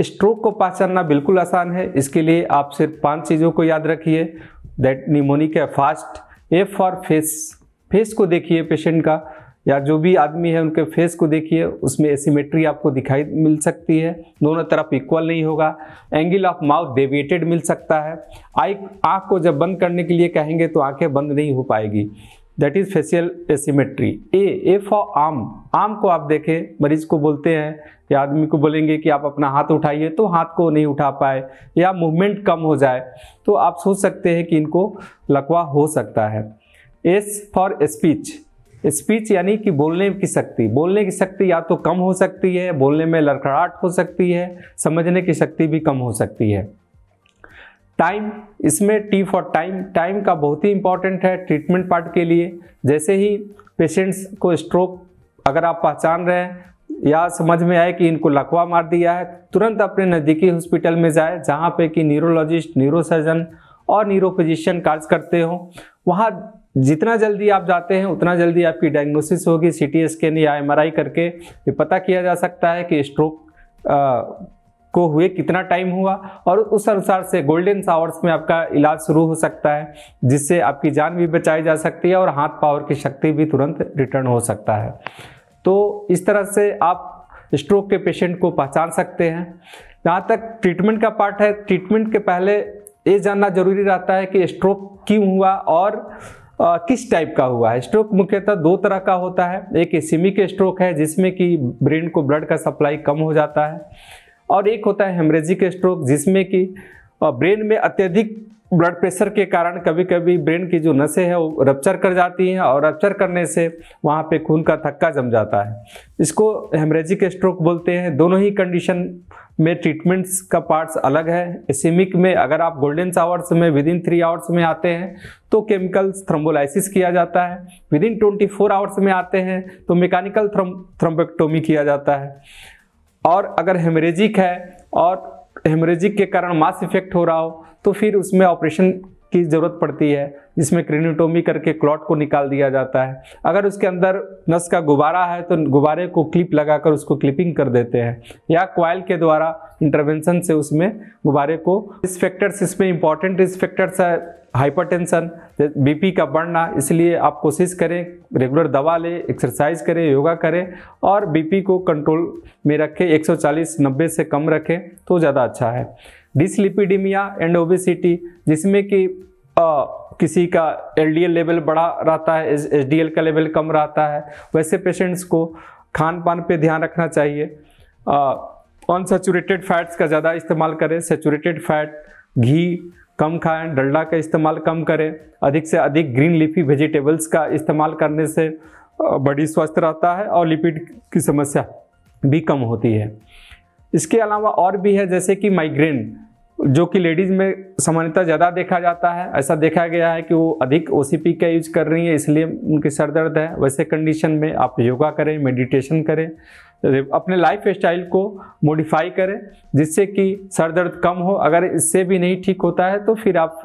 Stroke को पहचानना बिल्कुल आसान है। इसके लिए आप सिर्फ 5 चीज़ों को याद रखिए। दैट निमोनिक है fast, F for face, face को देखिए पेशेंट का या जो भी आदमी है उनके फेस को देखिए, उसमें एसिमेट्री आपको दिखाई मिल सकती है, दोनों तरफ इक्वल नहीं होगा। एंगल ऑफ माउथ डेविएटेड मिल सकता है। आँख को जब बंद करने के लिए कहेंगे तो आंखें बंद नहीं हो पाएगी, that is facial asymmetry. A for arm, arm को आप देखें, मरीज को बोलते हैं या आदमी को बोलेंगे कि आप अपना हाथ उठाइए तो हाथ को नहीं उठा पाए या मूवमेंट कम हो जाए तो आप सोच सकते हैं कि इनको लकवा हो सकता है। एस फॉर स्पीच, स्पीच यानी कि बोलने की शक्ति, बोलने की शक्ति या तो कम हो सकती है, बोलने में लड़खड़ाहट हो सकती है, समझने की शक्ति भी कम हो सकती है। टाइम, इसमें टी फॉर टाइम, टाइम का बहुत ही इंपॉर्टेंट है ट्रीटमेंट पार्ट के लिए। जैसे ही पेशेंट्स को स्ट्रोक अगर आप पहचान रहे हैं या समझ में आए कि इनको लकवा मार दिया है, तुरंत अपने नज़दीकी हॉस्पिटल में जाए जहाँ पे कि न्यूरोलॉजिस्ट, न्यूरोसर्जन और न्यूरोफिजिशियन कार्य करते हो। वहाँ जितना जल्दी आप जाते हैं उतना जल्दी आपकी डायग्नोसिस होगी। सीटी स्कैन या एमआरआई करके ये पता किया जा सकता है कि स्ट्रोक को हुए कितना टाइम हुआ और उस अनुसार से गोल्डन आवर्स में आपका इलाज शुरू हो सकता है, जिससे आपकी जान भी बचाई जा सकती है और हाथ पावर की शक्ति भी तुरंत रिटर्न हो सकता है। तो इस तरह से आप स्ट्रोक के पेशेंट को पहचान सकते हैं। जहाँ तक ट्रीटमेंट का पार्ट है, ट्रीटमेंट के पहले ये जानना जरूरी रहता है कि स्ट्रोक क्यों हुआ और किस टाइप का हुआ है। स्ट्रोक मुख्यतः 2 तरह का होता है। एक इस्केमिक स्ट्रोक है जिसमें कि ब्रेन को ब्लड का सप्लाई कम हो जाता है, और एक होता है हेमरेजिक स्ट्रोक जिसमें कि ब्रेन में अत्यधिक ब्लड प्रेशर के कारण कभी कभी ब्रेन की जो नसें हैं वो रप्चर कर जाती हैं और रप्चर करने से वहाँ पे खून का थक्का जम जाता है। इसको हेमरेजिक स्ट्रोक बोलते हैं। दोनों ही कंडीशन में ट्रीटमेंट्स का पार्ट्स अलग है। इस्केमिक में अगर आप गोल्डन आवर्स में विदिन 3 आवर्स में आते हैं तो केमिकल थ्रोम्बोलाइसिस किया जाता है। विदिन 24 आवर्स में आते हैं तो मैकेनिकल थ्रोम्बेक्टोमी किया जाता है। और अगर हेमरेजिक है और हेमरेजिक के कारण मास इफेक्ट हो रहा हो तो फिर उसमें ऑपरेशन की ज़रूरत पड़ती है, जिसमें क्रेनियोटोमी करके क्लॉट को निकाल दिया जाता है। अगर उसके अंदर नस का गुब्बारा है तो गुब्बारे को क्लिप लगाकर उसको क्लिपिंग कर देते हैं या कॉइल के द्वारा इंटरवेंशन से उसमें गुब्बारे को। रिस्क फैक्टर्स, इसमें इंपॉर्टेंट रिस्क फैक्टर्स है हाइपरटेंशन, बीपी का बढ़ना। इसलिए आप कोशिश करें रेगुलर दवा लें, एक्सरसाइज करें, योगा करें और बीपी को कंट्रोल में रखें, 140/90 से कम रखें तो ज़्यादा अच्छा है। डिसलिपिडीमिया एंड ओबेसिटी, जिसमें कि किसी का एलडीएल लेवल बड़ा रहता है, एचडीएल का लेवल कम रहता है, वैसे पेशेंट्स को खान पान पे ध्यान रखना चाहिए। अनसैचुरेटेड फैट्स का ज़्यादा इस्तेमाल करें, सैचुरेटेड फैट, घी कम खाएं, डलडा का इस्तेमाल कम करें, अधिक से अधिक ग्रीन लीफी वेजिटेबल्स का इस्तेमाल करने से बॉडी स्वस्थ रहता है और लिपिड की समस्या भी कम होती है। इसके अलावा और भी है, जैसे कि माइग्रेन, जो कि लेडीज़ में सामान्यतः ज़्यादा देखा जाता है। ऐसा देखा गया है कि वो अधिक ओसीपी का यूज कर रही है इसलिए उनके सर दर्द है। वैसे कंडीशन में आप योगा करें, मेडिटेशन करें, अपने लाइफ स्टाइल को मॉडिफाई करें जिससे कि सर दर्द कम हो। अगर इससे भी नहीं ठीक होता है तो फिर आप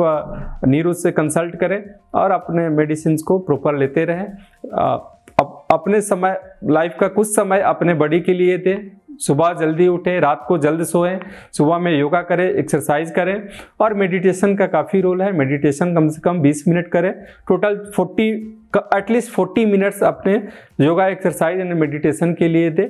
न्यूरो से कंसल्ट करें और अपने मेडिसिन को प्रॉपर लेते रहें। अपने समय, लाइफ का कुछ समय अपने बॉडी के लिए दें। सुबह जल्दी उठें, रात को जल्द सोएं, सुबह में योगा करें, एक्सरसाइज करें और मेडिटेशन का काफ़ी रोल है। मेडिटेशन कम से कम 20 मिनट करें। टोटल एटलीस्ट 40 मिनट्स अपने योगा, एक्सरसाइज एंड मेडिटेशन के लिए दें।